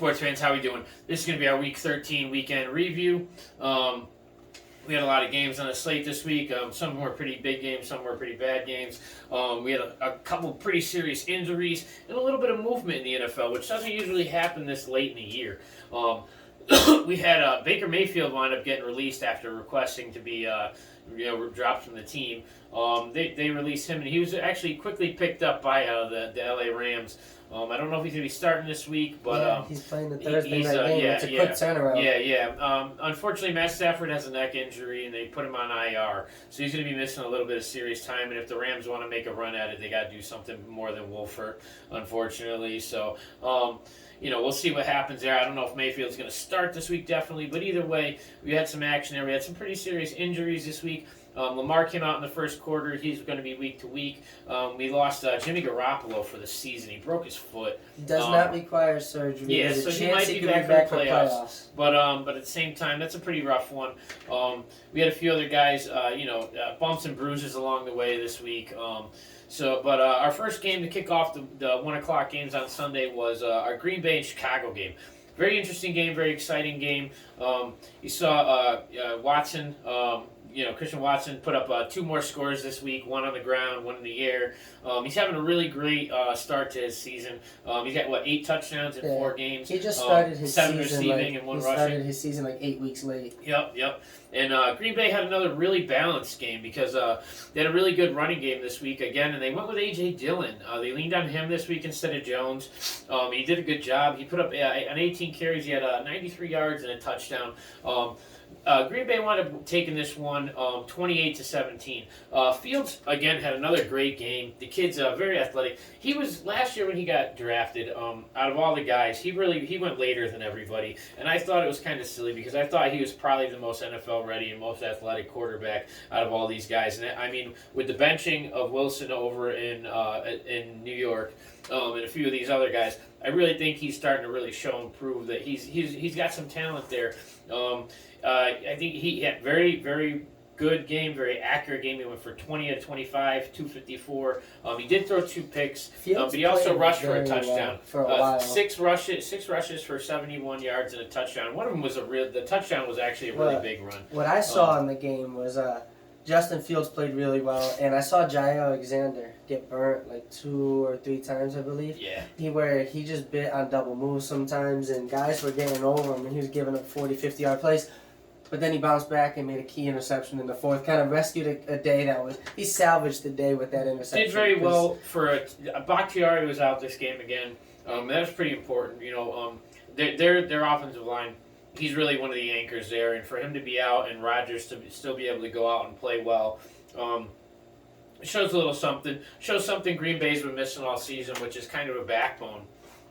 Sports fans, how we doing? This is going to be our Week 13 weekend review. We had a lot of games on the slate this week. Some were pretty big games, some were pretty bad games. We had a couple pretty serious injuries and a little bit of movement in the NFL, which doesn't usually happen this late in the year. We had Baker Mayfield wind up getting released after requesting to be dropped from the team. They released him, and he was actually quickly picked up by the LA Rams. I don't know if he's going to be starting this week, but he's playing the Thursday night game. It's a quick turnaround. Unfortunately, Matt Stafford has a neck injury, and they put him on IR, so he's going to be missing a little bit of serious time. And if the Rams want to make a run at it, they got to do something more than Wolfert, unfortunately. So, we'll see what happens there. I don't know if Mayfield's going to start this week, definitely, but either way, we had some action there. We had some pretty serious injuries this week. Lamar came out in the first quarter. He's going to be week to week. We lost Jimmy Garoppolo for the season. He broke his foot. He does not require surgery. Yeah, so he might be back for the playoffs. But at the same time, that's a pretty rough one. We had a few other guys, bumps and bruises along the way this week. Our first game to kick off the 1 o'clock games on Sunday was our Green Bay and Chicago game. Very interesting game, very exciting game. You saw Watson. Christian Watson put up 2 more scores this week, 1 on the ground, 1 in the air. He's having a really great start to his season. He's got, 8 touchdowns in 4 games. He just started his 7 season, receiving and 1 rushing. He started his season 8 weeks late. Yep. And Green Bay had another really balanced game because they had a really good running game this week again, and they went with A.J. Dillon. They leaned on him this week instead of Jones. He did a good job. He put up on 18 carries. He had 93 yards and a touchdown. Green Bay wound up taking this one 28-17. Fields again had another great game. The kid's very athletic. He was last year when he got drafted. Out of all the guys, he went later than everybody, and I thought it was kind of silly because I thought he was probably the most NFL ready and most athletic quarterback out of all these guys. And I mean, with the benching of Wilson over in New York. And a few of these other guys, I really think he's starting to really show and prove that he's got some talent there. I think he had very, very good game, very accurate game. He went for 20 of 25, 254. He did throw 2 picks, but he also rushed for a touchdown. For a while. 6 rushes for 71 yards and a touchdown. One of them was the touchdown was actually a really big run. What I saw in the game was Justin Fields played really well, and I saw Jair Alexander get burnt 2 or 3 times, I believe. Yeah. He just bit on double moves sometimes, and guys were getting over him, and he was giving up 40, 50-yard plays. But then he bounced back and made a key interception in the 4th, kind of rescued a day he salvaged the day with that interception. Did very well for Bakhtiari was out this game again. That was pretty important. Their offensive line, he's really one of the anchors there, and for him to be out and Rodgers to still be able to go out and play well, it shows a little something. Shows something Green Bay's been missing all season, which is kind of a backbone.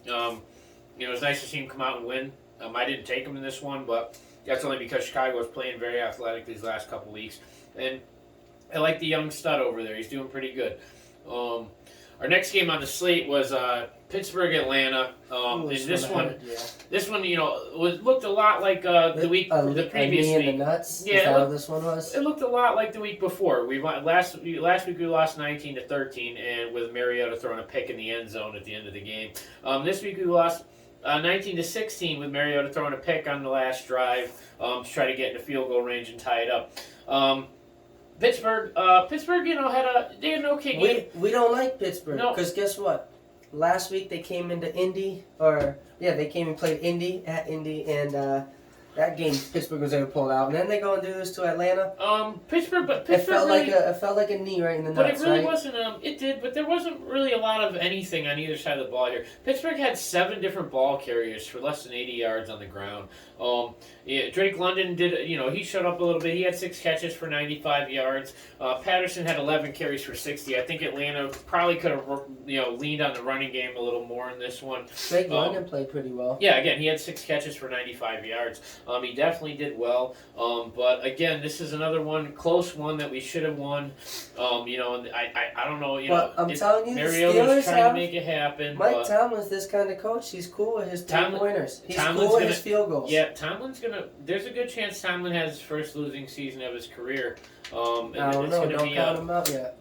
It was nice to see him come out and win. I didn't take him in this one, but that's only because Chicago was playing very athletic these last couple weeks. And I like the young stud over there. He's doing pretty good. Our next game on the slate was Pittsburgh Atlanta. This one looked a lot like the previous week. The nuts. Yeah, is that what this one was? It looked a lot like the week before. We won last week. We lost 19-13, and with Mariota throwing a pick in the end zone at the end of the game. This week we lost 19-16 with Mariota throwing a pick on the last drive to try to get into field goal range and tie it up. Pittsburgh, they had an okay game. We don't like Pittsburgh because guess what? Last week they came into Indy, they came and played Indy at Indy, and that game Pittsburgh was able to pull out, and then they go and do this to Atlanta. Pittsburgh it felt like a knee right in the nuts. But it really wasn't. It did, but there wasn't really a lot of anything on either side of the ball here. Pittsburgh had 7 different ball carriers for less than 80 yards on the ground. Drake London did. He showed up a little bit. He had 6 catches for 95 yards. Patterson had 11 carries for 60. I think Atlanta probably could have leaned on the running game a little more in this one. Drake London played pretty well. Yeah, again, he had 6 catches for 95 yards. He definitely did well. But again, this is another one, close one that we should have won. And I don't know. But I'm telling you, the Mariota's Steelers trying to have make it happen. Mike Tomlin's this kind of coach. He's cool with his three-pointers. He's cool with his field goals. Yeah, Tomlin's gonna. There's a good chance Tomlin has his first losing season of his career. I don't know. Don't count him out yet.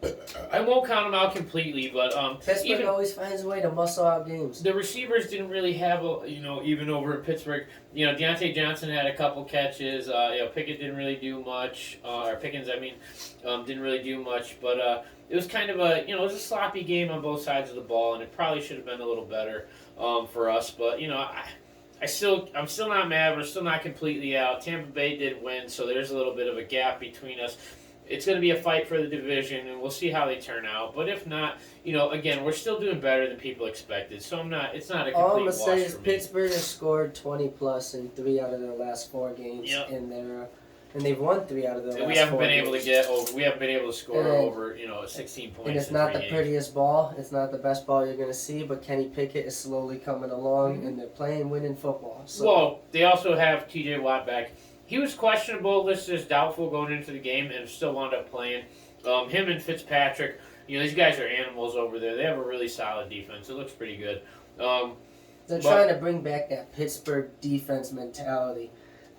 I won't count him out completely, but Pittsburgh always finds a way to muscle out games. The receivers didn't really have even over at Pittsburgh. Deontay Johnson had a couple catches. Pickett didn't really do much. Or Pickens, didn't really do much. But it was kind of it was a sloppy game on both sides of the ball, and it probably should have been a little better for us. But I'm still not mad. We're still not completely out. Tampa Bay did win, so there's a little bit of a gap between us. It's going to be a fight for the division, and we'll see how they turn out. But if not, again, we're still doing better than people expected. So it's not a complete All I'm gonna wash say is for me. Pittsburgh has scored 20 plus in 3 out of their last 4 games and they've won 3 out of their last 4 games. We haven't been able to score over 16 points. And it's not the prettiest ball. It's not the best ball you're going to see. But Kenny Pickett is slowly coming along, and they're playing winning football. So. Well, they also have T.J. Watt back. He was questionable, listed as doubtful going into the game, and still wound up playing. Him and Fitzpatrick, these guys are animals over there. They have a really solid defense. It looks pretty good. They're trying to bring back that Pittsburgh defense mentality.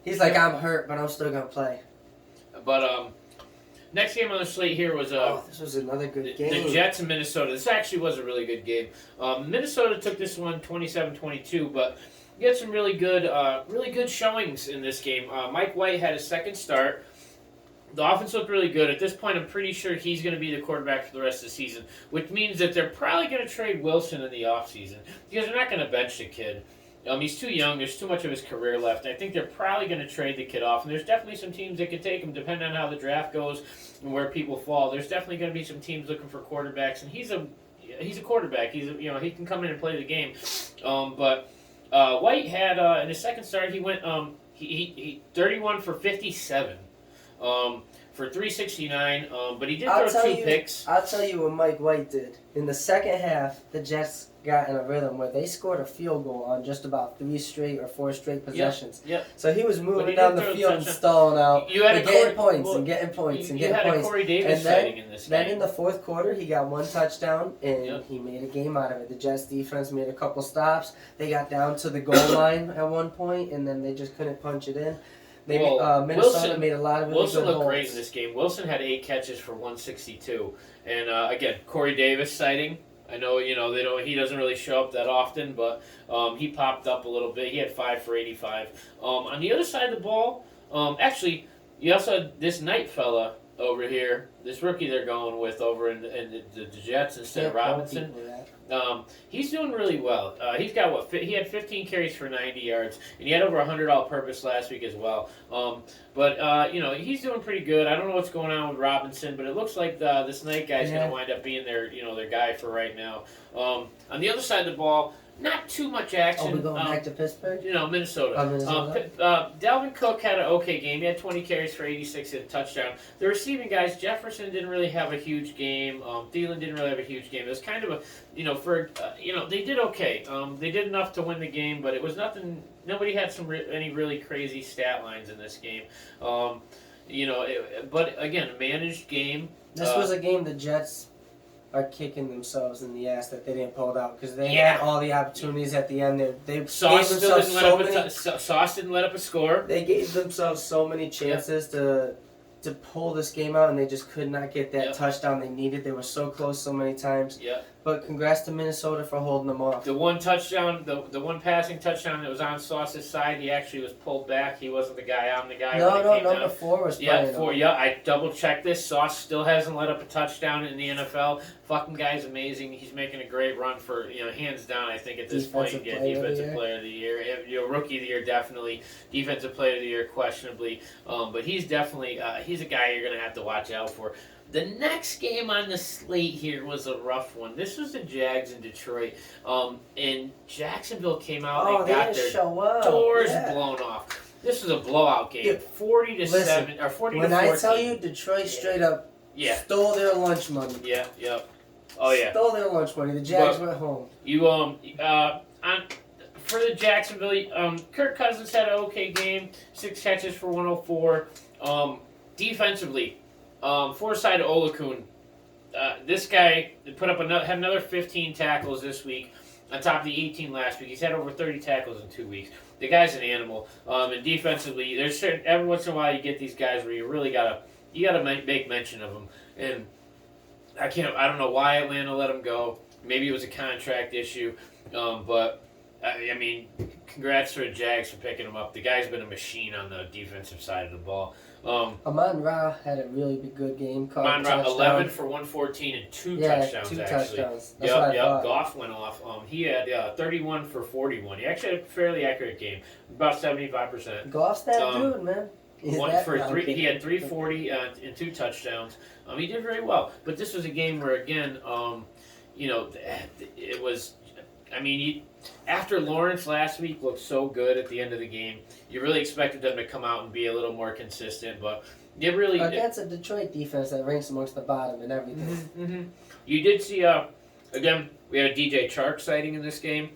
He's like, I'm hurt, but I'm still going to play. But next game on the slate here was this was another good game. The Jets and Minnesota. This actually was a really good game. Minnesota took this one 27-22, but you had some really good showings in this game. Mike White had his second start. The offense looked really good. At this point, I'm pretty sure he's going to be the quarterback for the rest of the season, which means that they're probably going to trade Wilson in the offseason because they're not going to bench the kid. He's too young. There's too much of his career left. I think they're probably going to trade the kid off, and there's definitely some teams that could take him depending on how the draft goes and where people fall. There's definitely going to be some teams looking for quarterbacks, and he's a quarterback. He can come in and play the game, but. White had in his second start he went he 31 for 57 for 369 but he did throw 2 picks. I'll tell you what Mike White did. In the second half, the Jets got in a rhythm where they scored a field goal on just about 3 straight or 4 straight possessions. Yep. So he was moving down the field and stalling out, getting points and getting points and getting points. You had a Corey Davis sighting in this game. Then in the fourth quarter, he got 1 touchdown and he made a game out of it. The Jets defense made a couple stops. They got down to the goal line at one point, and then they just couldn't punch it in. Minnesota made a lot of really Wilson good looked holds. Great in this game. Wilson had 8 catches for 162, and again, Corey Davis sighting. I know he doesn't really show up that often, but he popped up a little bit. He had 5 for 85. On the other side of the ball, actually, you also had this Knight fella over here, this rookie they're going with over in the Jets instead of Robinson. He's doing really well. He's got he had 15 carries for 90 yards, and he had over 100 all-purpose last week as well. But he's doing pretty good. I don't know what's going on with Robinson, but it looks like this Knight guy's going to wind up being their guy for right now. On the other side of the ball, not too much action. Are we going back to Pittsburgh? Minnesota. Dalvin Cook had an okay game. He had 20 carries for 86 and a touchdown. The receiving guys, Jefferson didn't really have a huge game. Thielen didn't really have a huge game. It was kind of they did okay. They did enough to win the game, but it was nothing. Nobody had any really crazy stat lines in this game. But again, a managed game. This was a game the Jets are kicking themselves in the ass that they didn't pull it out because they had all the opportunities at the end. Sauce didn't let up a score. They gave themselves so many chances to pull this game out, and they just could not get that touchdown they needed. They were so close so many times. Yeah. But congrats to Minnesota for holding them off. The one touchdown, the one passing touchdown that was on Sauce's side, he actually was pulled back. He wasn't the guy. I'm the guy. No, number 4 was playing. 4. Yeah, I double checked this. Sauce still hasn't let up a touchdown in the NFL. Fucking guy's amazing. He's making a great run for hands down. I think at this point, defensive player of the year. Rookie of the year definitely. Defensive player of the year questionably. But he's definitely he's a guy you're gonna have to watch out for. The next game on the slate here was a rough one. This was the Jags in Detroit. And Jacksonville came out and got their doors blown off. This was a blowout game. 40-7 or 40-14. When I tell you Detroit straight up stole their lunch money. Oh yeah. Stole their lunch money. The Jags went home. for the Jacksonville, Kirk Cousins had an okay game, 6 catches for 104. Defensively, Forside Olakun, this guy had another 15 tackles this week, on top of the 18 last week. He's had over 30 tackles in 2 weeks. The guy's an animal. And defensively, there's certain, every once in a while you get these guys where you really gotta make mention of them. And I don't know why Atlanta let him go. Maybe it was a contract issue, but I mean, congrats to the Jags for picking him up. The guy's been a machine on the defensive side of the ball. Amon-Ra had a really good game. Amon-Ra, 11 for 114 and two touchdowns, two actually. Touchdowns. That's what I thought. Goff went off. He had 31 for 41. He actually had a fairly accurate game, about 75%. Goff's that dude, man. He had 340 and 2 touchdowns. He did very well. But this was a game where, again, it was. I mean, after Lawrence last week looked so good at the end of the game, you really expected them to come out and be a little more consistent. But you really against a Detroit defense that ranks amongst the bottom and everything. Mm-hmm. You did see again, we had a DJ Chark sighting in this game.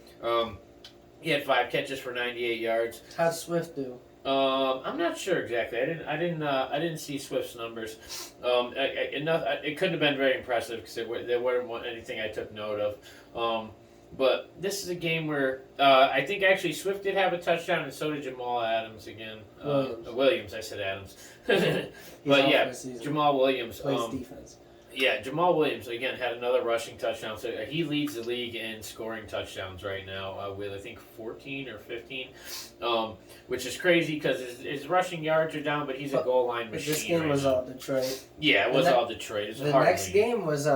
He had 5 catches for 98 yards. How'd Swift do? I'm not sure exactly. I didn't see Swift's numbers. It couldn't have been very impressive because there weren't anything I took note of. But this is a game where I think actually Swift did have a touchdown, and so did Jamal Adams again. Williams, I said Adams. But yeah, Jamal Williams. Plays defense. Yeah, Jamal Williams, again, had another rushing touchdown. So he leads the league in scoring touchdowns right now with, I think, 14 or 15, which is crazy because his rushing yards are down, but he's a goal line machine. This game was all Detroit. Yeah, it was all Detroit. The next game was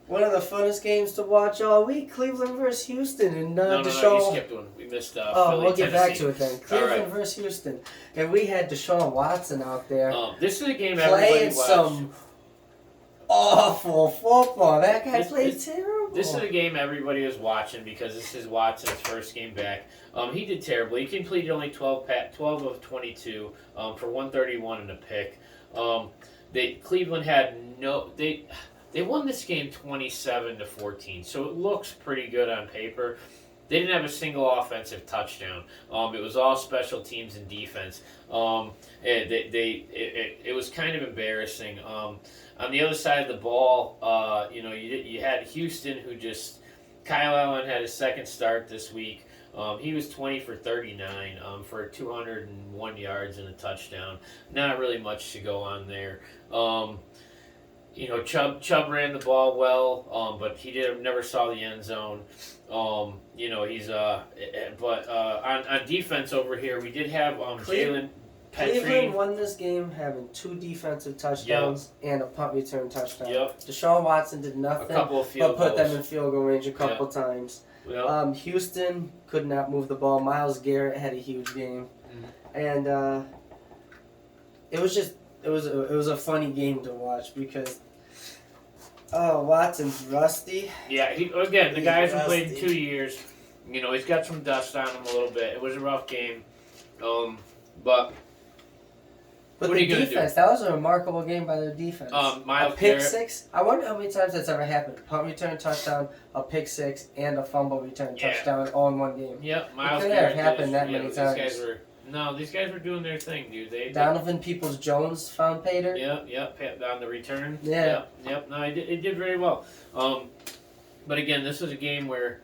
one of the funnest games to watch all week. Cleveland versus Houston. And No, you skipped one. We missed Philly, we'll get back Tennessee. to it then. Cleveland versus Houston. And we had Deshaun Watson out there. This is a game everybody playing watched. Some awful football. That guy played terrible. This is a game everybody was watching because this is Watson's first game back. He did terrible. He completed only 12 of 22 for 131 and a pick. Cleveland had They won this game 27-14, so it looks pretty good on paper. They didn't have a single offensive touchdown. It was all special teams and defense. It was kind of embarrassing. On the other side of the ball, you had Houston who Kyle Allen had his second start this week. He was 20 for 39 for 201 yards and a touchdown. Not really much to go on there. Chubb ran the ball well, but he never saw the end zone. He's but on defense over here, we did have Jalen Petrie. Cleveland won this game having 2 defensive touchdowns and a punt return touchdown. Yep. Deshaun Watson did nothing A couple of field but put goals. them in field goal range a couple times. Yep. Houston could not move the ball. Myles Garrett had a huge game, and it was a funny game to watch because Watson's rusty. Yeah, the guy hasn't played in 2 years. He's got some dust on him a little bit. It was a rough game, but what are you going to do? That was a remarkable game by their defense. Myles a pick Garrett. 6. I wonder how many times that's ever happened. Punt return touchdown, a pick 6, and a fumble return touchdown all in one game. Yep, Myles It Garrett. couldn't have happened that many times. These guys were doing their thing, dude. Donovan Peoples-Jones found pay dirt. Yep, on the return. Yeah. Yep. No, it did very well. But again, this was a game where,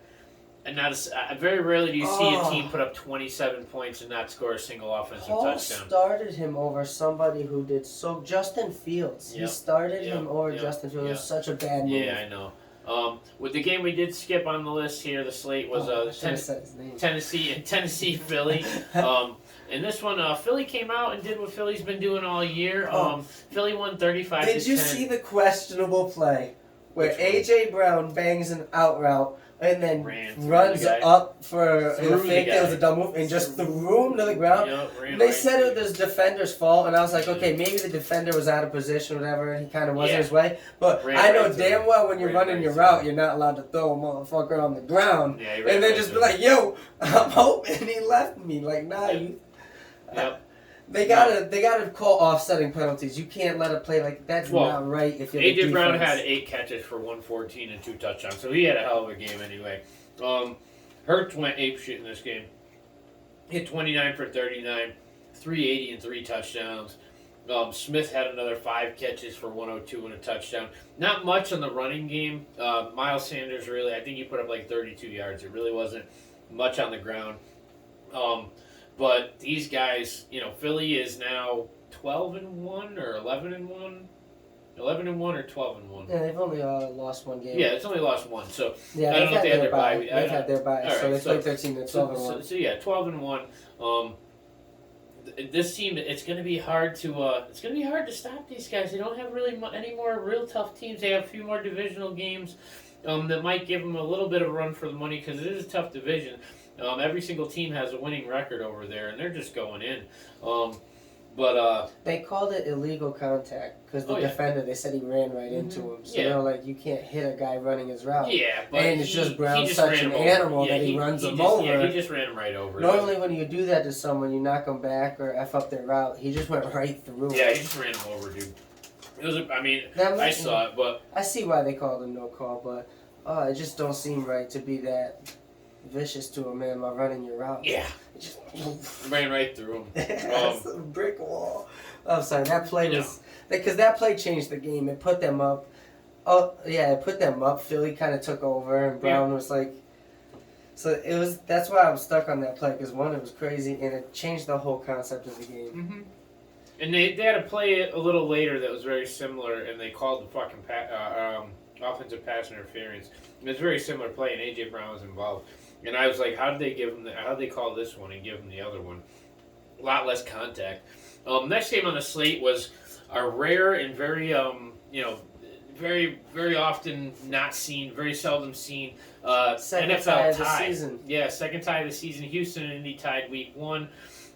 very rarely do you see a team put up 27 points and not score a single offensive touchdown. Started him over somebody who did so. Justin Fields. Yep. He started him over Yep. Justin Fields. Yep. It was such a bad move. Yeah, I know. With the game we did skip on the list here, the slate was Tennessee Philly. And this one, Philly came out and did what Philly's been doing all year. Philly won 35-10. Did you see the questionable play where A.J. Brown bangs an out route and then runs up for a fake? It was a dumb move and just threw him to the ground. They said it was the defender's fault, and I was like, okay, maybe the defender was out of position, or whatever, and he kind of wasn't his way. But I know damn well when you're running your route, you're not allowed to throw a motherfucker on the ground. Yeah, and then just be like, yo, I'm hoping he left me. Like, nah, you. Yep. They gotta call offsetting penalties. You can't let it play like that's not right. If you're A.J. Brown had 8 catches for 114 and 2 touchdowns, so he had a hell of a game anyway. Hurts went apeshit in this game. Hit 29 for 39, 380 and 3 touchdowns. Smith had another 5 catches for 102 and a touchdown. Not much on the running game. Miles Sanders really, I think he put up like 32 yards. It really wasn't much on the ground. But these guys, Philly is now 12-1 or 11-1. 11-1 or 12-1. Yeah, they've only lost one game. Yeah, it's only lost one. So yeah, I don't know if they had their bye. They've had their bye, All so right, they played 13 to 12 and 1. So yeah, 12-1. This team, it's going to be hard to stop these guys. They don't have really any more real tough teams. They have a few more divisional games that might give them a little bit of a run for the money because it is a tough division. Every single team has a winning record over there, and they're just going in. They called it illegal contact because the defender, they said he ran right into him. So they're like, you can't hit a guy running his route. Yeah, but and it's just Brown's such an animal that he runs him over. Yeah, he just ran him right over. Normally, when you do that to someone, you knock them back or F up their route. He just went right through him. Yeah, he just ran him over, dude. It was. I saw it, but I see why they called him no call, but it just don't seem right to be that vicious to a man while running your route. Yeah. Just ran right through him. That's a brick wall. I'm sorry, that play was because that play changed the game. It put them up. Oh yeah, it put them up. Philly kind of took over, and Brown was like. So it was. That's why I'm stuck on that play because one, it was crazy, and it changed the whole concept of the game. Mm-hmm. And they had a play a little later that was very similar, and they called the fucking offensive pass interference. It was a very similar play, and AJ Brown was involved. And I was like, how did they call this one and give him the other one? A lot less contact. Next game on the slate was a rare and very, very, very often not seen, very seldom seen Second NFL tie of tie. the season. Yeah, second tie of the season. Houston and Indy tied week 1.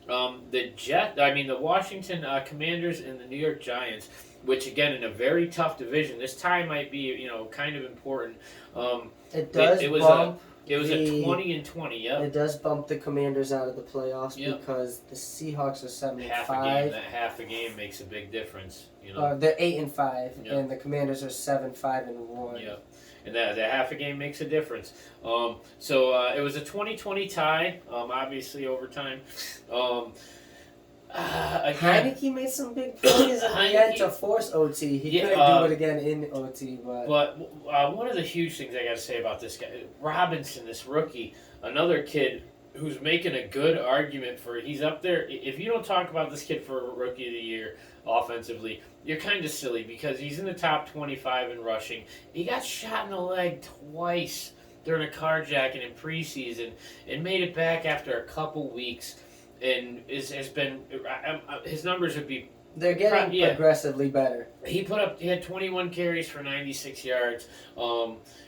The Washington Commanders and the New York Giants, which again in a very tough division. This tie might be, kind of important. It does bump. It was a 20-20. Yep. It does bump the Commanders out of the playoffs because the Seahawks are 7-5. Half a game makes a big difference. They're 8-5, and the Commanders are 7-5-1. Yeah, and that half a game makes a difference. So it was a 20-20 tie. Obviously overtime. Heineke made some big plays at the end to force OT. He couldn't do it again in OT. But one of the huge things I got to say about this guy, Robinson, this rookie, another kid who's making a good argument for, he's up there. If you don't talk about this kid for Rookie of the Year offensively, you're kind of silly because he's in the top 25 in rushing. He got shot in the leg twice during a carjacking in preseason and made it back after a couple weeks. And has been his numbers would be. They're getting progressively better. He had 21 carries for 96 yards.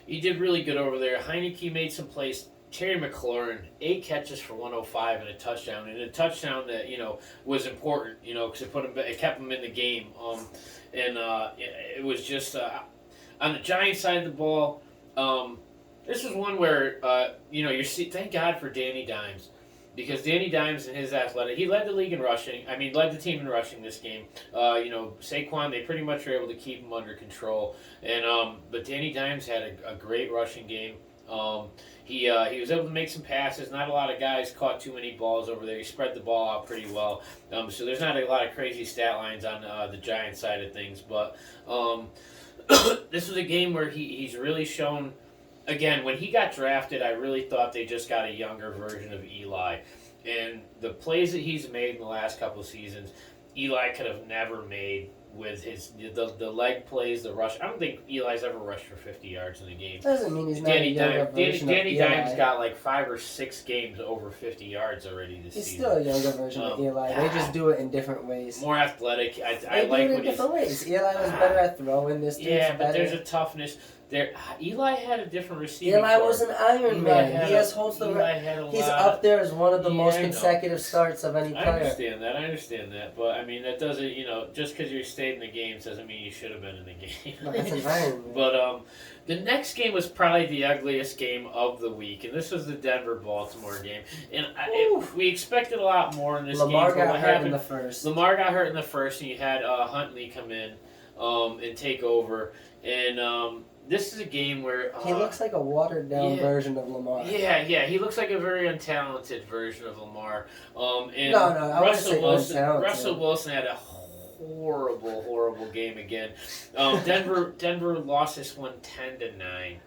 He did really good over there. Heineke made some plays. Terry McLaurin, 8 catches for 105 and a touchdown, that was important, because it kept him in the game. It was just on the Giants side of the ball. This is one where thank God for Danny Dimes. Because Danny Dimes and his athletic, he led the league in rushing. Led the team in rushing this game. Saquon, they pretty much were able to keep him under control. But Danny Dimes had a great rushing game. He was able to make some passes. Not a lot of guys caught too many balls over there. He spread the ball out pretty well. So there's not a lot of crazy stat lines on the Giants side of things. But this was a game where he's really shown. Again, when he got drafted, I really thought they just got a younger version of Eli. And the plays that he's made in the last couple of seasons, Eli could have never made with the leg plays, the rush. I don't think Eli's ever rushed for 50 yards in a game. Doesn't mean he's not a younger version Danny of Eli. Dimes got like 5 or 6 games over 50 yards already this season. He's still a younger version of Eli. They just do it in different ways. More athletic. I do like it in different ways. Eli was better at throwing this. But there's a toughness. Eli had a different receiving. Eli was an Iron Man. He's up there as one of the most consecutive starts of any player. I understand that. But that doesn't, just because you stayed in the games doesn't mean you should have been in the game. That's an Iron Man. But the next game was probably the ugliest game of the week, and this was the Denver-Baltimore game. And we expected a lot more in this game. Lamar got hurt in the first. Lamar got hurt in the first, and you had Huntley come in and take over. And this is a game where he looks like a watered down yeah. version of Lamar. Yeah, he looks like a very untalented version of Lamar. And No, I wouldn't say untalented. Russell Wilson had a horrible game again. Denver lost this one 10-9.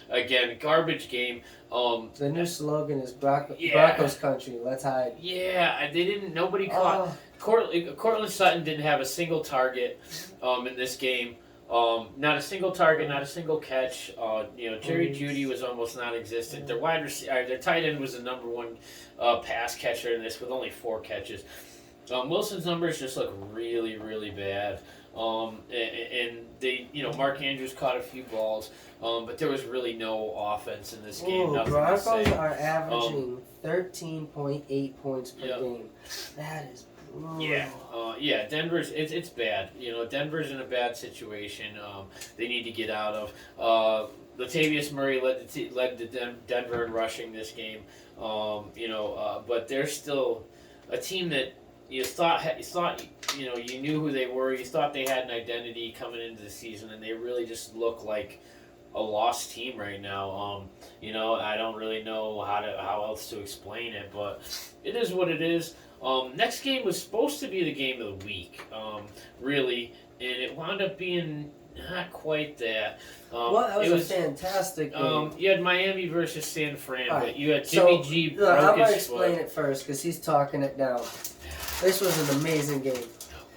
Again, garbage game. The new slogan is Broncos country. Let's hide. Yeah, they didn't. Nobody caught. Cortland Sutton didn't have a single target in this game. Not a single target, not a single catch. Jerry Jeudy was almost non-existent. Their their tight end was the number one pass catcher in this with only 4 catches. Wilson's numbers just look really, really bad. And they, Mark Andrews caught a few balls, but there was really no offense in this game. Broncos are averaging 13.8 points per game. That is brutal. Yeah. Denver's it's bad. Denver's in a bad situation. They need to get out of. Latavius Murray led to Denver in rushing this game. But they're still a team that. You thought you knew who they were. You thought they had an identity coming into the season, and they really just look like a lost team right now. I don't really know how else to explain it, but it is what it is. Next game was supposed to be the game of the week, really, and it wound up being not quite that. That was a fantastic game. You had Miami versus San Fran, but you had Jimmy G. I'm going to explain it first because he's talking it down. This was an amazing game.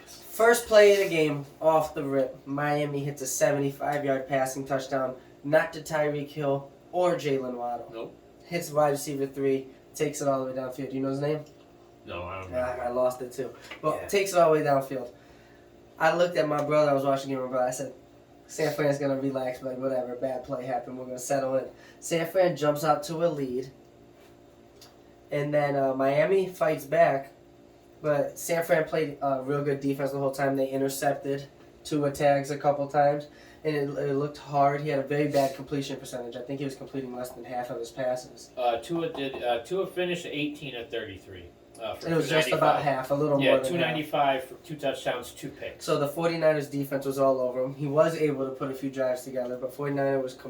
First play of the game, off the rip, Miami hits a 75-yard passing touchdown, not to Tyreek Hill or Jalen Waddle. Nope. Hits wide receiver 3, takes it all the way downfield. Do you know his name? No, I don't know. I lost it too. But takes it all the way downfield. I looked at my brother, I was watching the game with my brother, I said, San Fran's going to relax, but whatever, bad play happened, we're going to settle in. San Fran jumps out to a lead, and then Miami fights back. But San Fran played real good defense the whole time. They intercepted Tua tags a couple times, and it looked hard. He had a very bad completion percentage. I think he was completing less than half of his passes. Tua finished 18 of 33. It was just about half, a little more than 295 for 2 touchdowns, 2 picks. So the 49ers defense was all over him. He was able to put a few drives together, but 49ers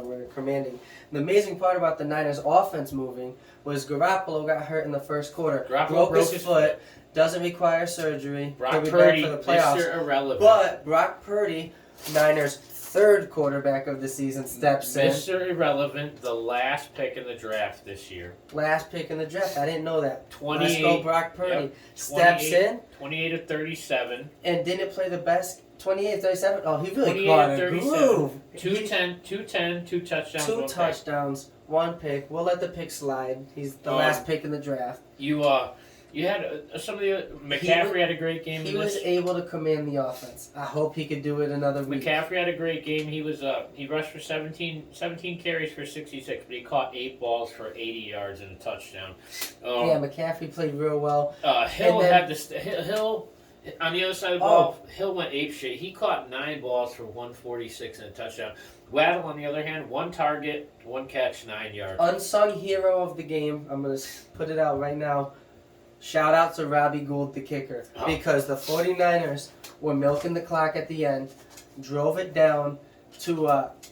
were commanding. The amazing part about the Niners offense moving was Garoppolo got hurt in the first quarter. Garoppolo broke his foot, doesn't require surgery. Brock He'll be Purdy, back for the playoffs. Mr. Irrelevant. But Brock Purdy, Niners' third quarterback of the season, steps in. Mr. Irrelevant, the last pick in the draft this year. Last pick in the draft. I didn't know that. Let's 28. go Brock Purdy. Steps in. 28 of 37. And didn't play the best. 28 37. Oh, he really 28 caught a 37. groove. 210, 2 touchdowns. 2 1 touchdowns, pick. 1 pick. We'll let the pick slide. He's the last pick in the draft. You had some of the McCaffrey had a great game. He was able to command the offense. I hope he could do it another week. McCaffrey had a great game. He rushed for 17 carries for 66, but he caught 8 balls for 80 yards and a touchdown. McCaffrey played real well. Hill Hill on the other side of the ball. Hill went apeshit. He caught 9 balls for 146 and a touchdown. Waddle, on the other hand, 1 target, 1 catch, 9 yards. Unsung hero of the game. I'm gonna put it out right now. Shout out to Robbie Gould, the kicker, because the 49ers were milking the clock at the end, drove it down to about,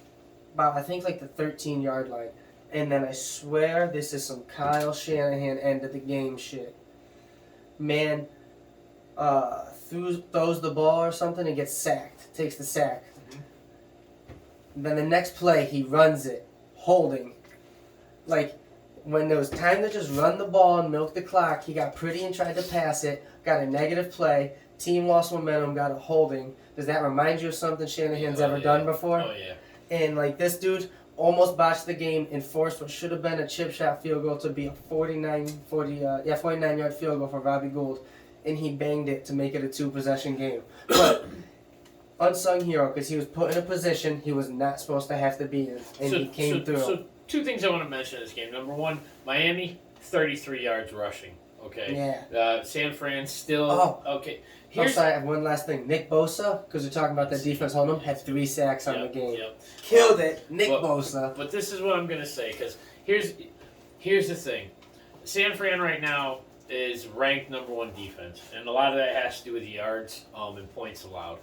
I think, like the 13-yard line. And then I swear this is some Kyle Shanahan end of the game shit. Man throws the ball or something and gets sacked, takes the sack. Mm-hmm. Then the next play, he runs it, holding. Like, when there was time to just run the ball and milk the clock, he got pretty and tried to pass it, got a negative play, team lost momentum, got a holding. Does that remind you of something Shanahan's ever done before? Oh, yeah. And, this dude almost botched the game and forced what should have been a chip shot field goal to be a 49-yard field goal for Robbie Gould, and he banged it to make it a 2-possession game. But unsung hero, because he was put in a position he was not supposed to have to be in, and he came through. So 2 things I want to mention in this game. Number 1, Miami, 33 yards rushing. Okay. Yeah. San Fran still. Okay. I'm sorry, I have one last thing. Nick Bosa, because we're talking about the defense on him, had 3 sacks on the game. Yep. Killed it, Bosa. But this is what I'm going to say, because here's the thing. San Fran right now is ranked number 1 defense, and a lot of that has to do with yards and points allowed.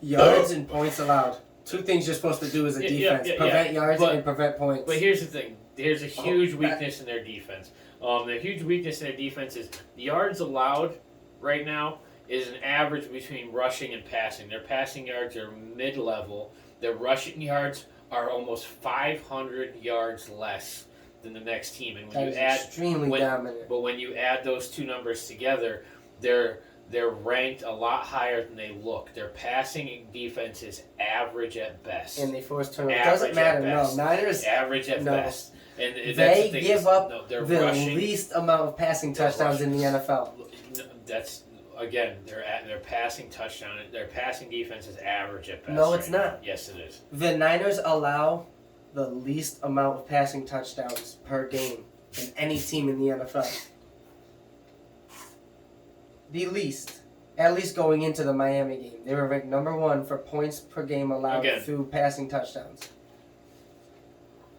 Yards and points allowed. two things you're supposed to do as a Yeah, defense: yeah, prevent yards but- and prevent points. But here's the thing. There's a huge that- weakness in their defense. The huge weakness in their defense is the yards allowed right now is an average between rushing and passing. Their passing yards are mid-level. Their rushing yards are almost 500 yards less than the next team. And when That you is add, extremely dominant. but when you add those two numbers together, they're ranked a lot higher than they look. Their passing defense is average at best. And they force turnovers. Average Doesn't matter. at No, best. Niners. Average at No. best. And that's They the thing give is, up no, they're the rushing. least amount of passing They're touchdowns in the NFL. That's again, their passing touchdown. Their passing defense is average at best. No, it's right now. not. Yes, it is. The Niners allow the least amount of passing touchdowns per game than any team in the NFL. The least. At least going into the Miami game. They were ranked number 1 for points per game allowed Again. through passing touchdowns.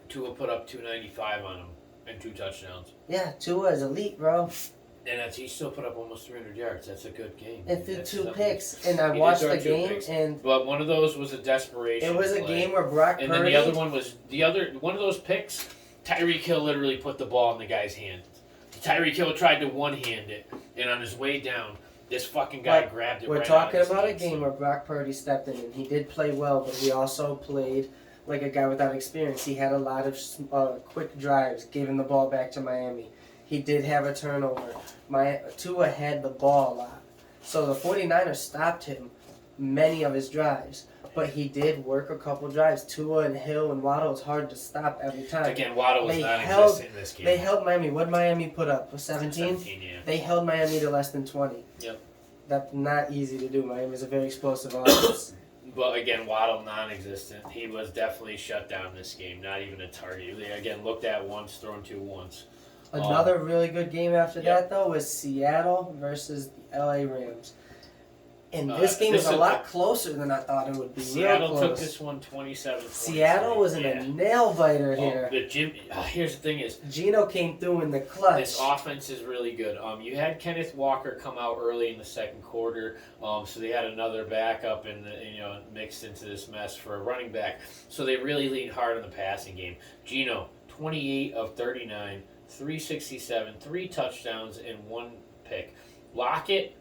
Tua put up 295 on him and 2 touchdowns, Yeah, Tua is elite, bro. and he still put up almost 300 yards. That's a good game. And threw That's 2 something. picks. And I He did watched throw the 2 game, picks. and But one of those was a desperation. it was a play. game where Brock And Purdy... then the other one was one of those picks. Tyreek Hill literally put the ball in the guy's hand. Tyreek Hill tried to one-hand it, and on his way down, this fucking guy But grabbed it. We're right talking out of his about a hands. game where Brock Purdy stepped in, and he did play well, but he also played like a guy without experience. He had a lot of quick drives, giving the ball back to Miami. He did have a turnover. Tua had the ball a lot. So the 49ers stopped him many of his drives, but he did work a couple drives. Tua and Hill and Waddle, it's hard to stop every time. Again, Waddle was They non-existent in this game. They held Miami. What did Miami put up? 17? 17, yeah. They held Miami to less than 20. Yep. That's not easy to do. Miami's a very explosive offense. But again, Waddle non-existent. He was definitely shut down this game. Not even a target. They again looked at once, thrown to once. Another really good game after Yep. that, though, was Seattle versus the LA Rams. And this game this was a is- lot closer than I thought it would be. Seattle Real took close. this one 27-23. Seattle was in yeah. a nail biter here. Here's the thing is, Gino came through in the clutch. this offense is really good. You had Kenneth Walker come out early in the second quarter, so they had another backup and mixed into this mess for a running back. So they really leaned hard on the passing game. Gino, 28 of 39, 367, 3 touchdowns and 1 pick. Lockett,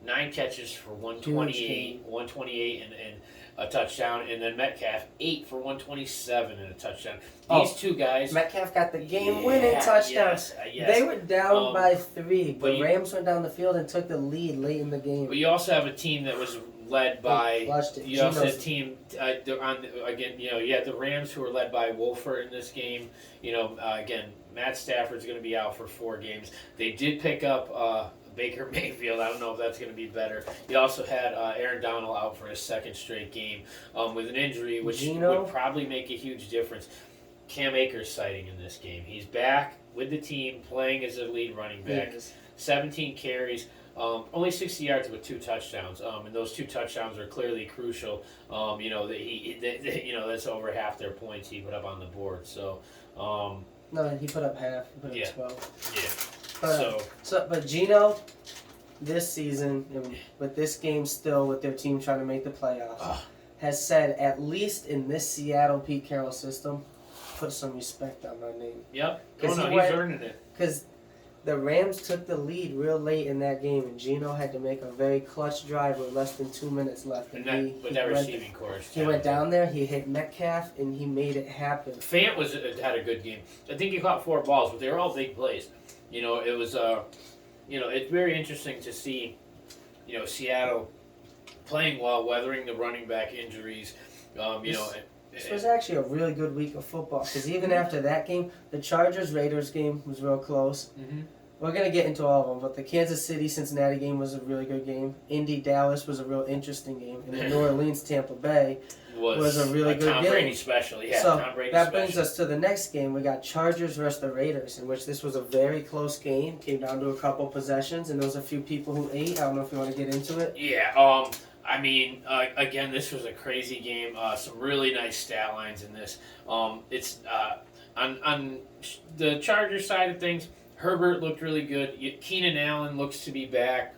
9 catches for 128 and a touchdown, and then Metcalf 8 for 127 and a touchdown. These two guys. Metcalf got the game-winning touchdown. Yes. They were down by 3. but The Rams went down the field and took the lead late in the game. But you also have a team that was led by. Flushed it. You also had a Gino's- team you had the Rams who were led by Wolford in this game. Again, Matt Stafford's going to be out for 4 games. They did pick up Baker Mayfield. I don't know if that's going to be better. You also had Aaron Donald out for his 2nd straight game with an injury, which Gino? would probably make a huge difference. Cam Akers sighting in this game. He's back with the team, playing as a lead running back. Yes. 17 carries, only 60 yards with 2 touchdowns, and those 2 touchdowns are clearly crucial. That's over half their points he put up on the board. So, No, he put up half. He put up Yeah. 12. yeah. But, but Gino, this season, and with this game still, with their team trying to make the playoffs, Ugh. has said, at least in this Seattle Pete Carroll system, put some respect on my name. Yep. Because No, he he's went- earning it. Because the Rams took the lead real late in that game, and Gino had to make a very clutch drive with less than 2 minutes left. And And that, but that receiving core is he went down there, he hit Metcalf, and he made it happen. Fant had a good game. I think he caught 4 balls, but they were all big plays. It was it's very interesting to see, Seattle playing well, weathering the running back injuries. This was actually a really good week of football, because even after that game, the Chargers-Raiders game was real close. Mhm. We're going to get into all of them, but the Kansas City-Cincinnati game was a really good game. Indy-Dallas was a real interesting game. And the New Orleans-Tampa Bay was a really good Tom game. Brady special. Yeah, so Tom Brady that special. brings us to the next game. We got Chargers versus the Raiders, in which this was a very close game. Came down to a couple possessions, and there was a few people who ate. I don't know if you want to get into it. Yeah, again, this was a crazy game. Some really nice stat lines in this. It's on the Chargers side of things, Herbert looked really good. Keenan Allen looks to be back.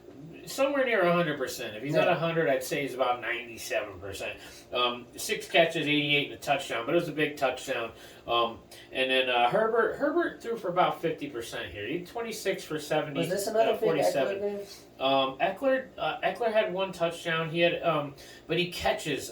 somewhere near 100%. If he's not 100, I'd say he's about 97%. 6 catches, 88 and a touchdown, but it was a big touchdown. And then Herbert threw for about 50% here. He 26 for 70. Was this another big 47. Eckler game? Eckler had 1 touchdown. He had, but he catches.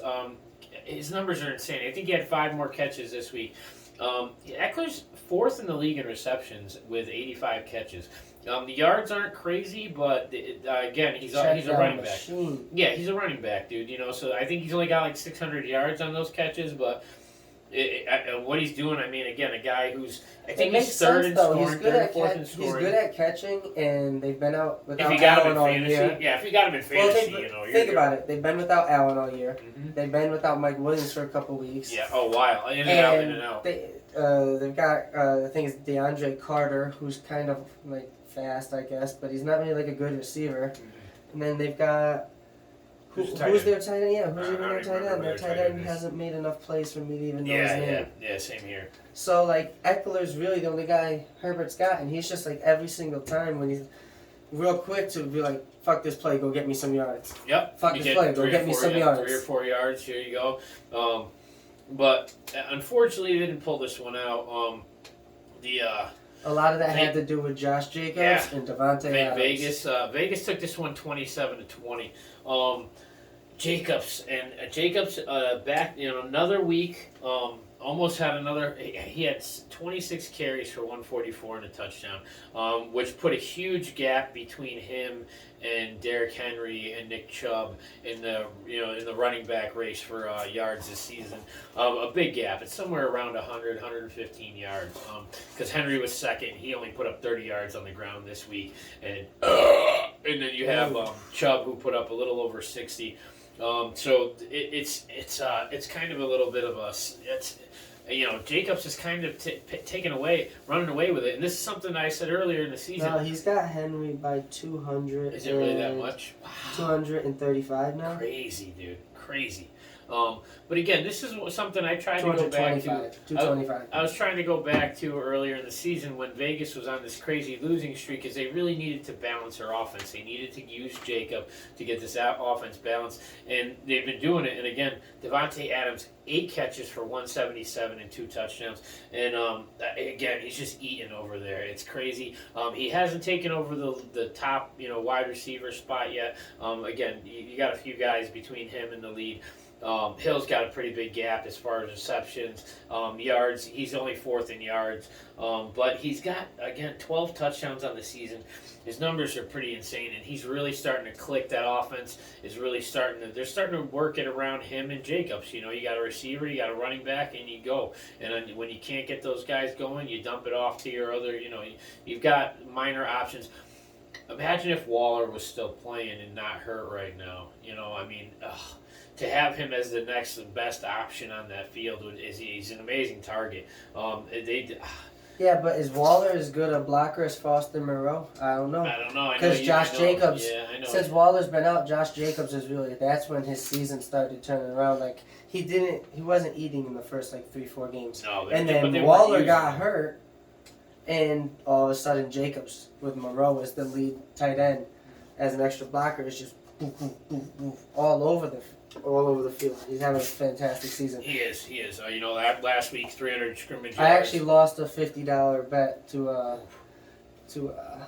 His numbers are insane. I think he had 5 more catches this week. Eckler's 4th in the league in receptions with 85 catches. The yards aren't crazy, but again, he's a running back. Machine. Yeah, he's a running back, dude. So I think he's only got like 600 yards on those catches, but what he's doing, I mean, again, a guy who's I think he's third in scoring, fourth in scoring. He's good at catching, and they've been out without if you got Allen him all in fantasy, year. yeah, if you got him in fantasy, think about it. They've been without Allen all year. Mm-hmm. They've been without Mike Williams for a couple weeks. Yeah, a while, in and out. They've got I think it's DeAndre Carter, who's kind of like fast, I guess, but he's not really like a good receiver. Mm-hmm. And then they've got who's their tight end? Yeah, who's even their tight end? Their tight end hasn't made enough plays for me to even know his name. Yeah, same here. So like Eckler's really the only guy Herbert's got, and he's just like every single time when he's real quick to be like, fuck this play, go get me some yards. Yep. Fuck this play, go get me some yards. 3 or 4 yards. Here you go. But unfortunately, they didn't pull this one out. A lot of that had to do with Josh Jacobs and Devontae Adams. Vegas took this one 27-20. Jacobs back another week. Almost had another. He had 26 carries for 144 and a touchdown, which put a huge gap between him and Derrick Henry and Nick Chubb in the running back race for yards this season. A big gap. It's somewhere around 100, 115 yards. Because Henry was second, he only put up 30 yards on the ground this week, and then you have Chubb who put up a little over 60. So it's kind of a little bit of a Jacobs is kind of running away with it, and this is something I said earlier in the season. No, he's got Henry by 200. Is it really that much? Wow. 235 now. Crazy, dude, crazy. But again, this is something I tried to go back to. 225. I was trying to go back to earlier in the season when Vegas was on this crazy losing streak, because they really needed to balance their offense. They needed to use Jacob to get this offense balanced, and they've been doing it. And again, Devontae Adams, 8 catches for 177 and 2 touchdowns. And again, he's just eating over there. It's crazy. He hasn't taken over the top wide receiver spot yet. Again, you got a few guys between him and the lead. Hill's got a pretty big gap as far as receptions, yards. He's only 4th in yards, but he's got, again, 12 touchdowns on the season. His numbers are pretty insane, and he's really starting to click. That offense is really they're starting to work it around him and Jacobs. You got a receiver, you got a running back, and you go. And when you can't get those guys going, you dump it off to your other, you've got minor options. Imagine if Waller was still playing and not hurt right now. To have him as the next best option on that field he's an amazing target. Yeah, but is Waller as good a blocker as Foster Moreau? I don't know. Because Josh Jacobs, since Waller's been out, Josh Jacobs is that's when his season started turning around. Like he wasn't eating in the first 3-4 games. No, and then Waller got hurt, and all of a sudden Jacobs with Moreau as the lead tight end as an extra blocker is just boof, boof, boof, boof, all over the field. He's having a fantastic season. He is. That last week, 300 scrimmage yards. I actually lost a $50 bet to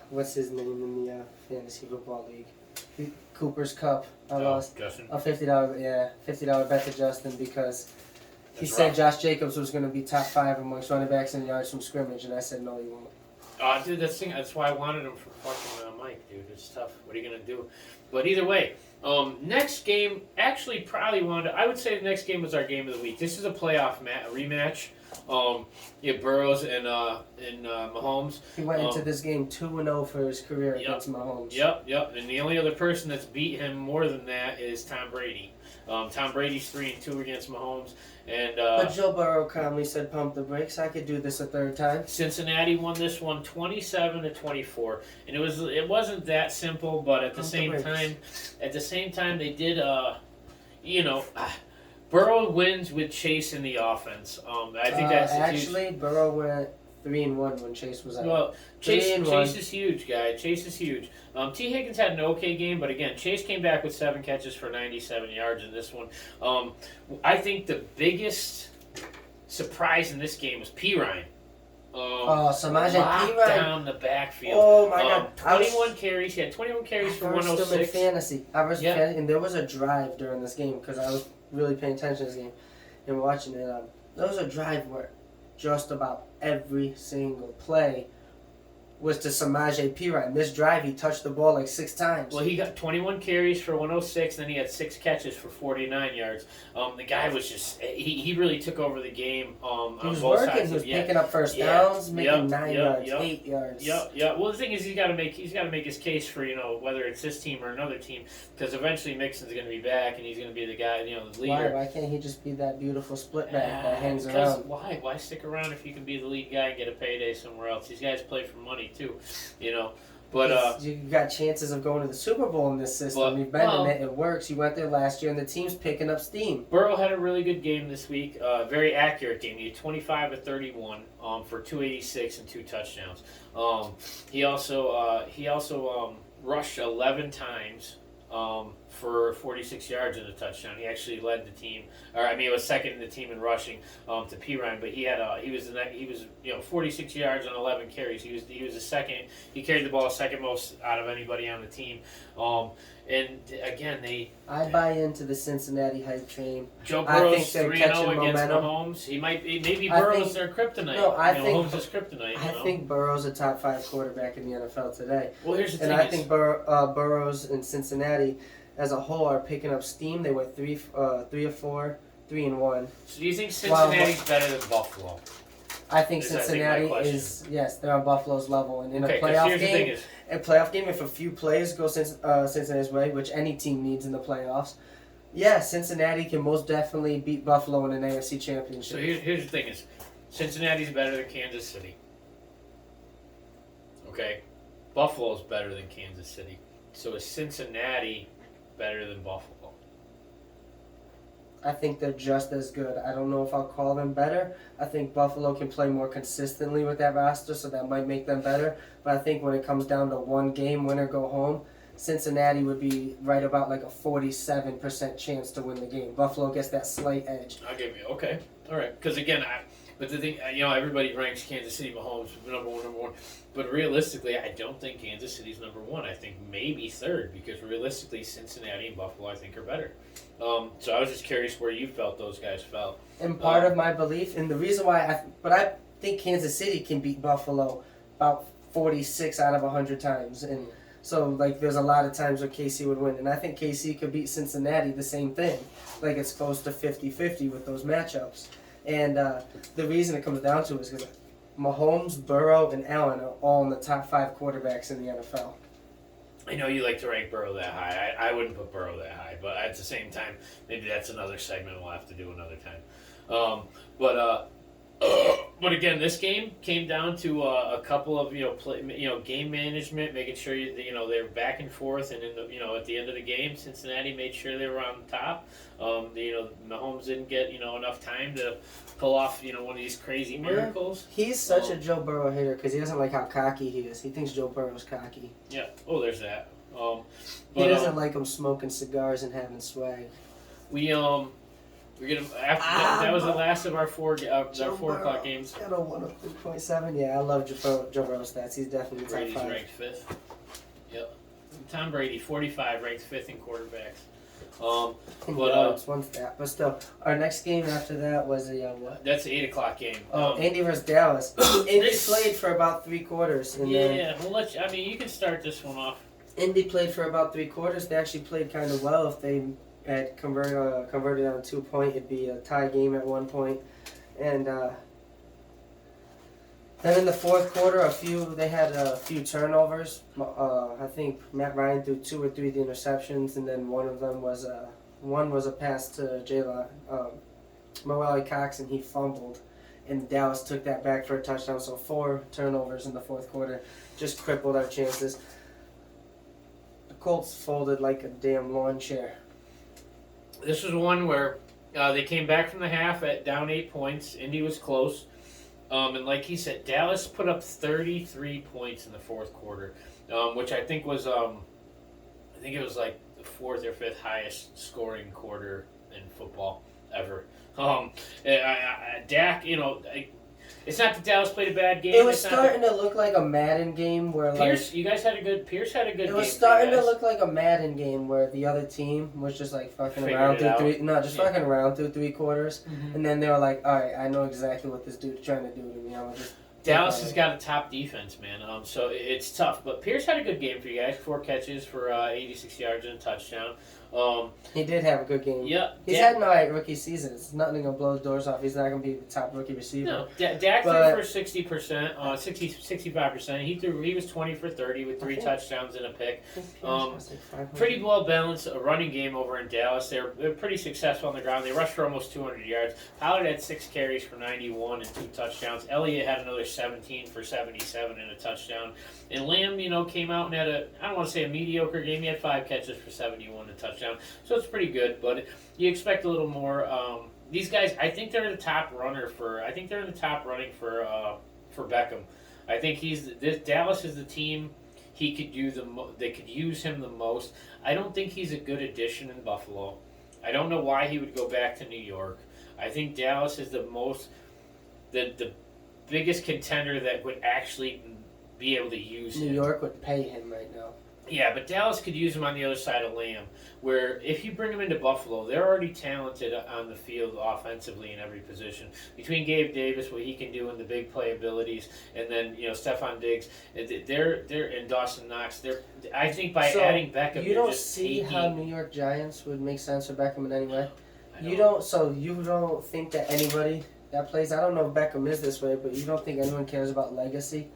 what's his name in the fantasy football league, Cooper's Cup. I lost Justin. a $50 bet to Justin because he said Josh Jacobs was going to be top 5 amongst running backs in yards from scrimmage, and I said no, he won't. Dude, that's why I wanted him for fucking Mike, dude. It's tough. What are you gonna do? But either way. Next game, actually I would say the next game was our game of the week. This is a playoff rematch. Burrows and Mahomes. He went into this game 2-0 for his career against Mahomes. Yep. And the only other person that's beat him more than that is Tom Brady. Tom Brady's 3-2 against Mahomes. But Joe Burrow calmly said, "Pump the brakes. I could do this a third time." Cincinnati won this one 27-24, and it wasn't that simple. But at the same time, they did. Burrow wins with Chase in the offense. I think that's actually Burrow went 3-1 when Chase was out. Well, 3-1. Chase is huge, guy. Chase is huge. T. Higgins had an okay game, but again, Chase came back with 7 catches for 97 yards in this one. I think the biggest surprise in this game was Pirine. Samaje locked Perine. down the backfield. Oh my God! 21 carries. He had 21 carries for I was still in 106. fantasy. Yeah. And there was a drive during this game because I was really paying attention to this game and watching it. There was a drive where just about every single play was to Samaje Perine. This drive, he touched the ball like 6 times. Well, he got 21 carries for 106, and then he had 6 catches for 49 yards. The guy was just, he really took over the game on He was both working. sides. He was picking up first downs, making 9 yards, yep. 8 yards. Yeah. Well, the thing is, he's got to make his case for whether it's his team or another team, because eventually Mixon's going to be back, and he's going to be the guy, the leader. Why can't he just be that beautiful split back that hangs Because around? why stick around if you can be the lead guy and get a payday somewhere else? These guys play for money too, But you got chances of going to the Super Bowl in this system. You've been in it. It works. You went there last year, and the team's picking up steam. Burrow had a really good game this week. Very accurate game. He had 25 of 31 for 286 and 2 touchdowns. He also rushed 11 times for 46 yards and a touchdown. He actually led the team, he was second in the team in rushing to Pirine, but he was 46 yards on 11 carries. He was the second. He carried the ball second most out of anybody on the team. And again, I buy into the Cincinnati hype train. Joe Burrow's they're 3-0 catching against momentum. Mahomes. Maybe Burrow's their kryptonite. No, I think Mahomes is kryptonite. I think Burrow's a top 5 quarterback in the NFL today. Well, here's the thing. And I think Burrow's in Cincinnati as a whole are picking up steam. They went 3 of 4, 3-1. So do you think Cincinnati's better than Buffalo? I think That's Cincinnati my question. is, yes, they're on Buffalo's level. And in Okay, a 'cause playoff here's the thing game, is, if a few plays go Cincinnati's way, which any team needs in the playoffs, yeah, Cincinnati can most definitely beat Buffalo in an AFC championship. so here's the thing is, Cincinnati's better than Kansas City. Okay, Buffalo's better than Kansas City. So is Cincinnati better than Buffalo? I think they're just as good. I don't know if I'll call them better. I think Buffalo can play more consistently with that roster, so that might make them better. But I think when it comes down to one game, win or go home, Cincinnati would be right about like a 47% chance to win the game. Buffalo gets that slight edge. I'll give you okay, all right. Because again, but the thing, everybody ranks Kansas City Mahomes number one. But realistically, I don't think Kansas City's number 1. I think maybe 3rd because realistically, Cincinnati and Buffalo I think are better. So I was just curious where you felt those guys felt. And part of my belief, and the reason why, I think Kansas City can beat Buffalo about 46 out of 100 times. And so, like, there's a lot of times where KC would win. And I think KC could beat Cincinnati the same thing. Like, it's close to 50-50 with those matchups. And the reason it comes down to is because Mahomes, Burrow, and Allen are all in the top 5 quarterbacks in the NFL. I know you like to rank Burrow that high. I wouldn't put Burrow that high, but at the same time, maybe that's another segment we'll have to do another time. But again, this game came down to a couple of game management, making sure they were back and forth, and at the end of the game, Cincinnati made sure they were on top. Mahomes didn't get enough time to pull off one of these crazy miracles. He's such a Joe Burrow hater because he doesn't like how cocky he is. He thinks Joe Burrow's cocky. Yeah. Oh, there's that. He doesn't like him smoking cigars and having swag. We're gonna that was the last of our 4 o'clock games. Got a 103.7. Yeah, I love Joe Burrow's stats. He's definitely top Brady's 5. ranked 5th. Yep. Tom Brady, 45, ranked 5th in quarterbacks. It's one stat, but still, our next game after that was a what? That's the 8 o'clock game. Indy versus Dallas. Indy played for about 3 quarters. And you can start this one off. Indy played for about 3 quarters. They actually played kind of well. If they had converted on a 2-point, it'd be a tie game at 1 point. And then in the 4th quarter, they had a few turnovers. I think Matt Ryan threw 2 or 3 of the interceptions, and then one of them was a pass to Moelle Cox, and he fumbled. And Dallas took that back for a touchdown. So 4 turnovers in the 4th quarter just crippled our chances. The Colts folded like a damn lawn chair. This was one where they came back from the half at down 8 points. Indy was close. And like he said, Dallas put up 33 points in the fourth quarter, which I think was I think it was like the fourth or fifth highest scoring quarter in football ever. Dak, it's not that Dallas played a bad game. It was it's not starting to look like a Madden game where Pierce, like you guys had a good. Pierce had a good. it was game starting for you to guys. look like a Madden game where the other team was just like fucking Figured around it through out. three. No, just Yeah. fucking around through three quarters, Mhm. and then they were like, "All right, I know exactly what this dude's trying to do to me. I'm gonna just." Dallas take has on got a top defense, man. So it's tough. But Pierce had a good game for you guys. 4 catches for 86 yards and a touchdown. it. He did have a good game. Yeah. He's had an alright rookie season. It's nothing gonna blow his doors off. He's not gonna be the top rookie receiver. No, Dak But- threw for 60%, 65%. He was 20 for 30 with 3 Okay. touchdowns and a pick. I think Pierce Um, has like 500. Pretty well balanced running game over in Dallas. They're pretty successful on the ground. They rushed for almost 200 yards. Pollard had 6 carries for 91 and 2 touchdowns. Elliott had another 17 for 77 and a touchdown. And Lamb, came out and had I don't want to say a mediocre game. He had 5 catches for 71 and a touchdown. So it's pretty good, but you expect a little more. These guys, I think they're in the top runner for. I think they're in the top running for Beckham. I think Dallas is the team. He could do they could use him the most. I don't think he's a good addition in Buffalo. I don't know why he would go back to New York. I think Dallas is the biggest contender that would actually be able to use New him. York would pay him right now. Yeah, but Dallas could use him on the other side of Lamb, where if you bring him into Buffalo, they're already talented on the field offensively in every position. Between Gabe Davis, what he can do in the big play abilities, and then Stephon Diggs, they're and Dawson Knox. I think by So, adding Beckham, You you're don't just see taking. how New York Giants would make sense for Beckham in any way. I You don't. So you don't think that anybody that plays. I don't know if Beckham is this way, but you don't think anyone cares about legacy.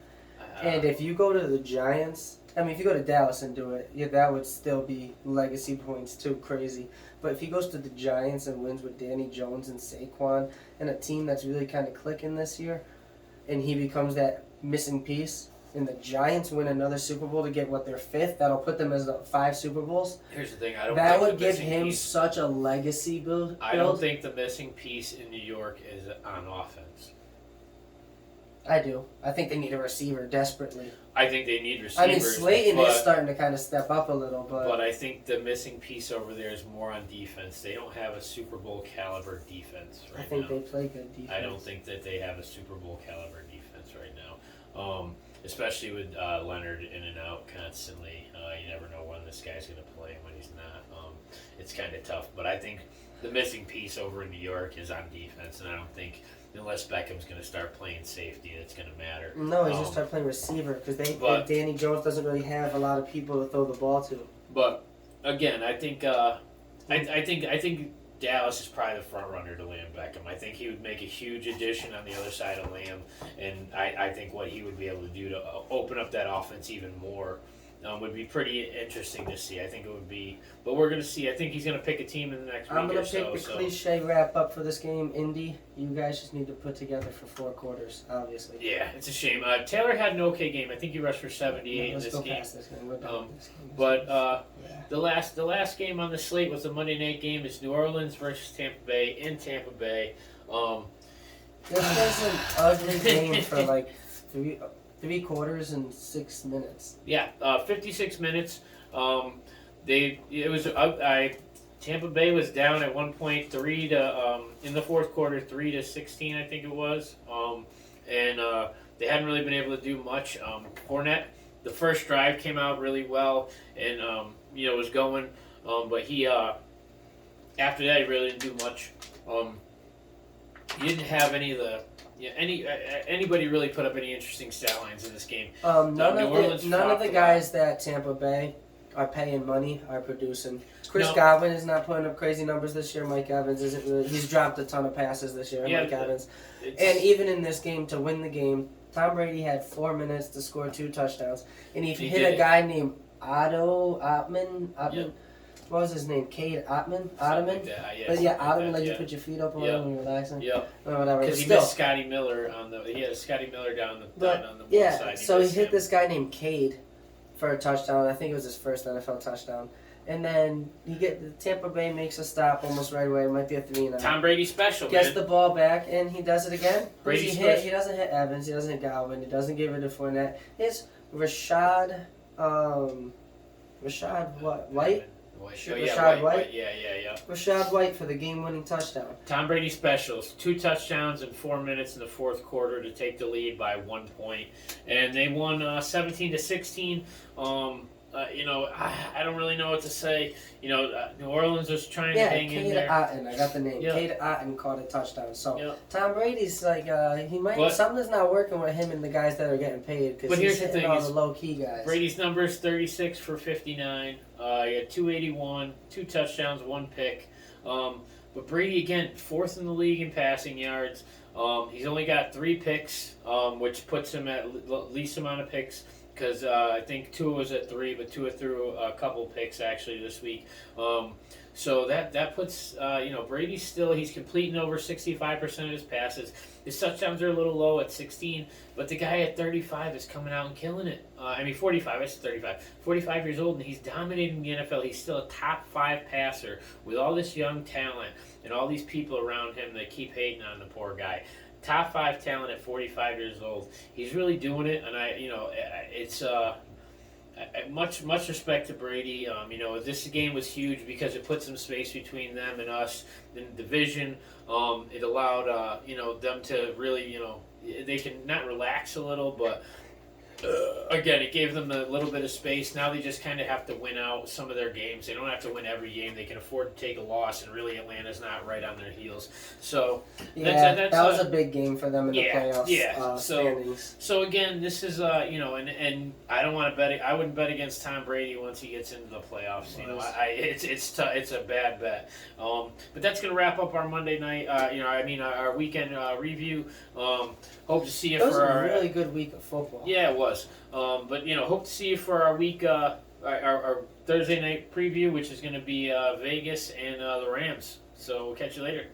And if you go to the Giants, I mean, if you go to Dallas and do it, yeah, that would still be legacy points too crazy. But if he goes to the Giants and wins with Danny Jones and Saquon and a team that's really kind of clicking this year, and he becomes that missing piece, and the Giants win another Super Bowl to get their 5th, that'll put them as the 5 Super Bowls. Here's the thing: I don't. That think would the give missing him piece- such a legacy build. I don't think the missing piece in New York is on offense. I do. I think they need a receiver desperately. I think they need receivers. I mean, Slayton but, is starting to kind of step up a little, but I think the missing piece over there is more on defense. They don't have a Super Bowl caliber defense I right think now. they play good defense. I don't think that they have a Super Bowl caliber defense right now, especially with Leonard in and out constantly. You never know when this guy's going to play and when he's not. It's kind of tough, but I think the missing piece over in New York is on defense, and I don't think unless Beckham's going to start playing safety, that's going to matter. No, he's Um, just start playing receiver because but- Danny Jones doesn't really have a lot of people to throw the ball to. But again, I think I think Dallas is probably the front runner to Lamb Beckham. I think he would make a huge addition on the other side of Lamb, and I think what he would be able to do to open up that offense even more would be pretty interesting to see. I think it would be, but we're going to see. I think he's going to pick a team in the next I'm week gonna or pick so. the So. cliche wrap up for this game. Indy, you guys just need to put together for 4 quarters, obviously. Yeah, it's a shame. Taylor had an okay game. I think he rushed for 78 Yeah, in let's this go game. past this game. We're done with this game. But Yeah. the last game on the slate was the Monday night game. It's New Orleans versus Tampa Bay in Tampa Bay. This was an ugly game for like three quarters and 6 minutes. Yeah, 56 minutes. Tampa Bay was down at one point 3 to in the fourth quarter 3 to 16 I think it was, and they hadn't really been able to do much. Fournette, the first drive came out really well and was going, but he after that he really didn't do much. He didn't have any of the. Yeah, anybody really put up any interesting stat lines in this game? None New of Orleans the flopped a lot. guys that Tampa Bay are paying money are producing. Chris No. Godwin is not putting up crazy numbers this year. Mike Evans isn't really. He's dropped a ton of passes this year. Yeah, Mike Evans. It's, And even in this game, to win the game, Tom Brady had 4 minutes to score 2 touchdowns, and he He hit did a it. guy named Otto Ottman. Yep. What was his name? Cade Ottman. something Ottoman. like that, yeah, But yeah, something Ottoman, that, like yeah. you put your feet up on Yeah. when you're relaxing, Yeah, or whatever. because But he still, missed Scotty Miller he had a Scotty Miller down the But, on the one yeah. side. So he missed hit him. this guy named Cade for a touchdown. I think it was his first NFL touchdown. and then Tampa Bay makes a stop almost right away. It might be a 3-and-out. Tom Brady special, Gets man. the ball back, and he does it again. Who's Brady he special. hit? He doesn't hit Evans. He doesn't hit Galvin. He doesn't give it to Fournette. It's Rashad. Rashad what? White. Rashad White? Yeah. Rashad White for the game-winning touchdown. Tom Brady specials, 2 touchdowns in 4 minutes in the fourth quarter to take the lead by 1 point, and they won 17-16. I don't really know what to say. New Orleans was trying to hang in Cade there. Otton. I got the name. Yeah. Cade Otton caught a touchdown. So Yeah. Tom Brady's like he might something's not working with him and the guys that are getting paid because But he's here's the hitting thing all is the low key guys. Brady's numbers 36 for 59. He had 281, 2 touchdowns, 1 pick. But Brady again, 4th in the league in passing yards. He's only got 3 picks, which puts him at least amount of picks. Because I think Tua was at 3, but Tua threw a couple picks actually this week. So that puts Brady still, he's completing over 65% of his passes. His touchdowns are a little low at 16, but the guy at 35 is coming out and killing it. 45. I said 35. 45 years old, and he's dominating the NFL. He's still a top 5 passer with all this young talent and all these people around him that keep hating on the poor guy. Top 5 talent at 45 years old. He's really doing it, and it's much respect to Brady. This game was huge because it put some space between them and us in the division. It allowed them to really they can not relax a little, but again, it gave them a little bit of space. Now they just kind of have to win out some of their games. They don't have to win every game. They can afford to take a loss, and really Atlanta's not right on their heels. So that was a big game for them in the playoffs. Yeah. Standings. So again, this is and I don't want to bet. I wouldn't bet against Tom Brady once he gets into the playoffs. It's a bad bet. But that's gonna wrap up our Monday night. Our weekend review. Hope to see you for a really good week of football. Yeah, it was. But hope to see you for our week, our Thursday night preview, which is going to be Vegas and the Rams. So we'll catch you later.